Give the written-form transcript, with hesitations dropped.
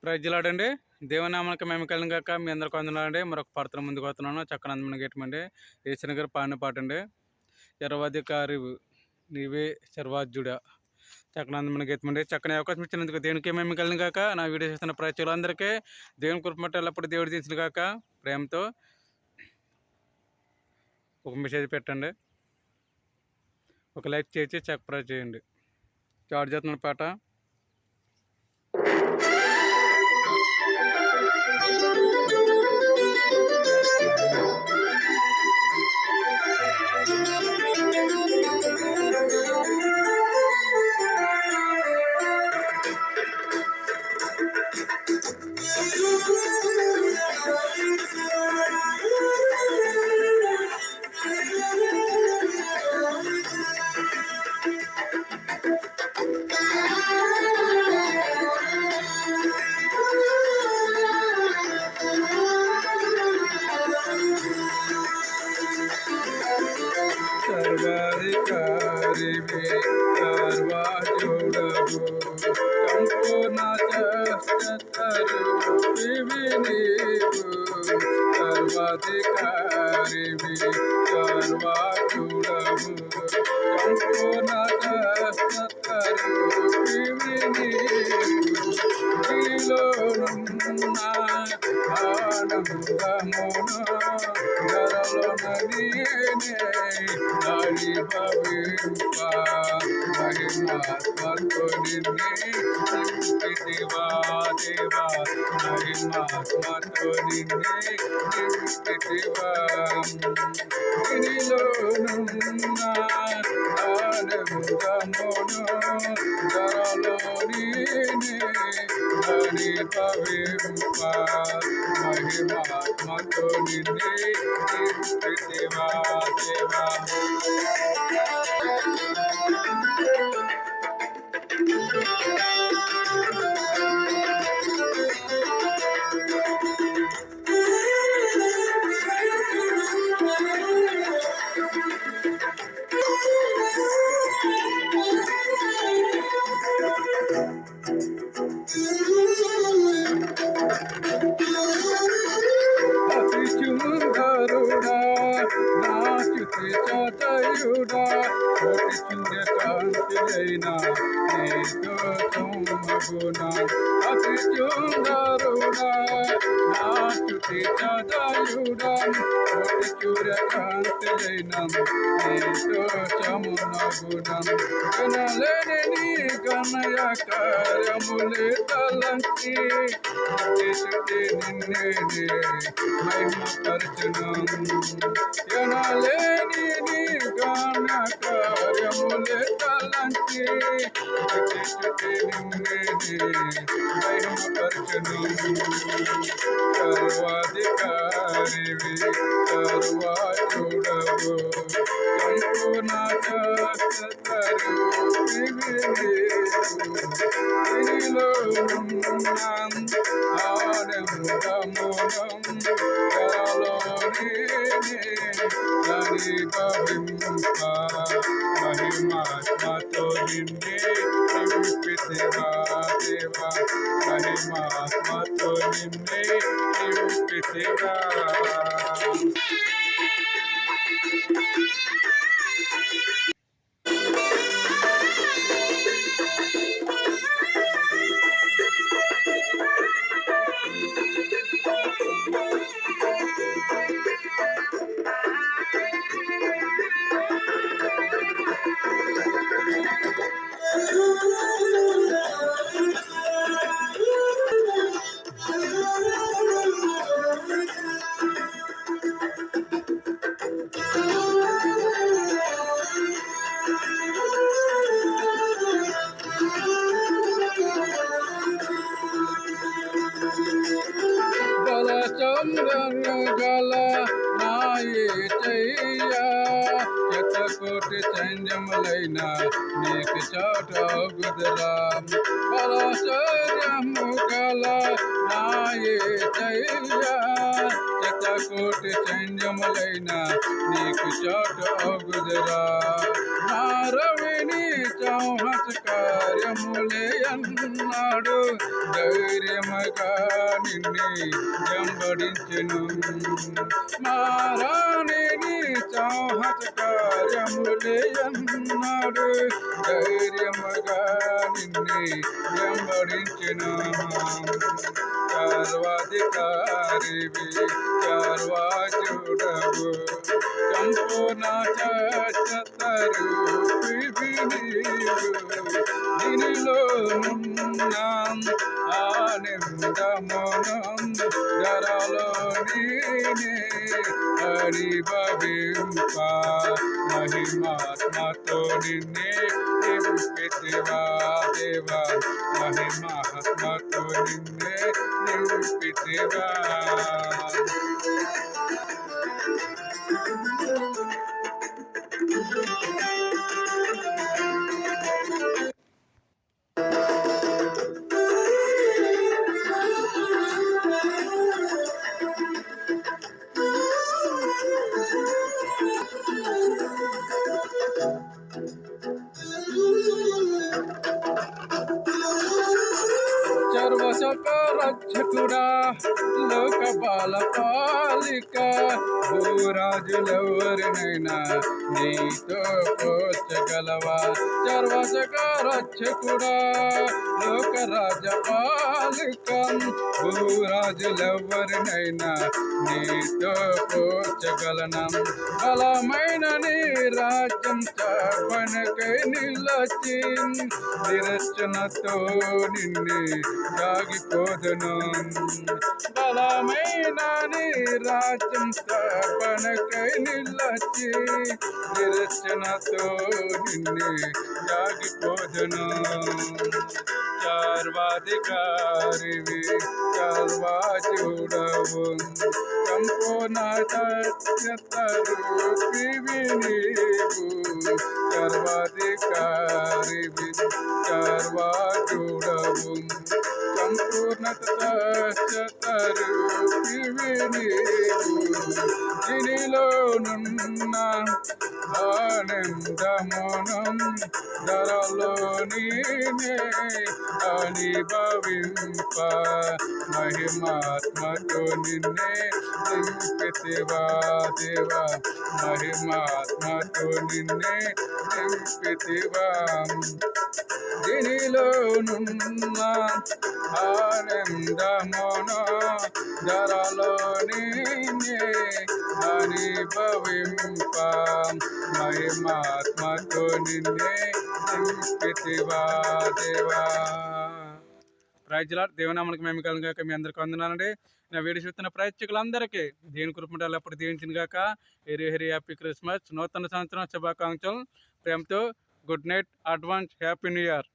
ప్రజలాడండి దేవునామానికి మేము కలిగిన కాక మీ అందరికి వందనాలండి. మరొక పాటతో ముందుకు వస్తున్నాను. చక్కని అందమైన గీతం అండి. ఏసిన గారు పాడిన పాట అండి. సర్వాధికారి నీవే సర్వాజ్యుడా, చక్కని అందమైన గీతం అండి. చక్కని అవకాశం ఇచ్చినందుకు దేవునికి మేము కలిగిన కాక. నా వీడియో చేస్తున్న ప్రజలందరికీ దేవుని కృప ఎల్లప్పుడు దేవుడు తీసిన కాక. ప్రేమతో ఒక మెసేజ్ పెట్టండి, ఒక లైక్ చేసి సబ్స్క్రైబ్ చేయండి. స్టార్ట్ చేస్తున్న పాట. సర్వాధికారివి సర్వాజుడవు సంపూర్ణ చరివి నీవు. సర్వాధికారివి సర్వాజుడవు సంపూర్ణ చరివి నీవు. నీలోనున్న ఆనందమును ధరలోన నీనే భవింప మహిమాత్మతో నిన్నే నింపితివా దేవా. మహిమాత్మతో నిన్నే నింపితివా. నీలోనున్న ఆనందమును ధరలో నీనే భవింప మహిమాత్మతో నిన్నే నింపితివా దేవా. అతిచుందరుడా నాచుతి చతయుడా కోటి సూర్యకాంతిలైనా నీతో సౌమగుణ. అతిచుందరుడా నాచుతి చతయుడా కోటి సూర్యకాంతిలైనా నీతో సమునగుణం. కనలేని నీ కన్నయ కార్యములే తలంచి నిన్నే మహిమపరచును. ఎనలేని నీ గాన కార్యములే తలంచి నిన్నే మహిమపరచును. సర్వాధికారివి సర్వాజుడవు సంపూర్ణ చరివి నీవు. ఆనందమునం ధరలో నీనే భవింప మహిమాత్మతో నిన్నే నింపితివా దేవా. మహిమాత్మతో నిన్నే నింపితివా. గల నాయే చెయ్యా శతకోటి సైన్యములైన నీకు చాటగుదురా. బలశౌర్యము గల నాయే చెయ్యా శతకోటి సైన్యములైన నీకు చాటగుదురా. నా రవిని సాహస కార్యములే అన్నాడు, ధైర్యముగా నిన్నే వెంబడించెను. మారాని సాహస కార్యములే అన్నాడు, ధైర్యముగా నిన్నే వెంబడించెను. సర్వాధికారివి సర్వాజుడవు, సంపూర్ణ రూపివి నీవు. దీనిలోనున్న ఆనందమునం ధరలో నేనే అనుభవింప, మహిమాత్మతో నిన్నే నింపితివా దేవా, మహిమాత్మతో నిన్నే నింపితివా. సర్వసకరక్షకుడా లోక పాలపాలిక, భూరాజులెవరినైనా నీతో పోల్చగలవా. సర్వసకరక్షకుడా లోక రాజపాలిక, భూరాజులెవరినైనా నీతో పోల్చగలనా. బలమైన నీ రాజ్యం చాపనకై నిలచి, నిరచనతో నిన్నే సాగిపోదును. బలమైన నీ రాజ్యం స్థాపనకై నిలచి, నిరచనతో నిన్నే సాగిపోదును. సర్వాధికారివి సర్వాజుడవు, సంపూర్ణ రూపివి నీవు. సర్వాధికారివి సర్వాజుడవు, సంపూర్ణత రూపివి నీవు. దీనిలోనున్న ఆనందమునం ధరలో నేనే అనుభవింప, మహిమాత్మతో నిన్నే నింపితివా దేవా, మహిమాత్మతో నిన్నే నింపితివా. దీనిలోనున్న ఆనందమును ధరలో నేనే అనుభవింప, మహిమాత్మతో నిన్నే నింపితివా దేవా. Praise Lord. దేవుని నామమునకు మహిమ కలుగును గాక. మీ అందరికీ వందనాలండి. నా వీడియో చూస్తున్న ప్రేక్షకులందరికీ దేవుని కృప ఎల్లప్పుడూ దీవించును గాక. వెరీ హ్యాపీ క్రిస్మస్, నూతన సంవత్సరం శుభాకాంక్షలు. ప్రేమతో good night, advance happy new year.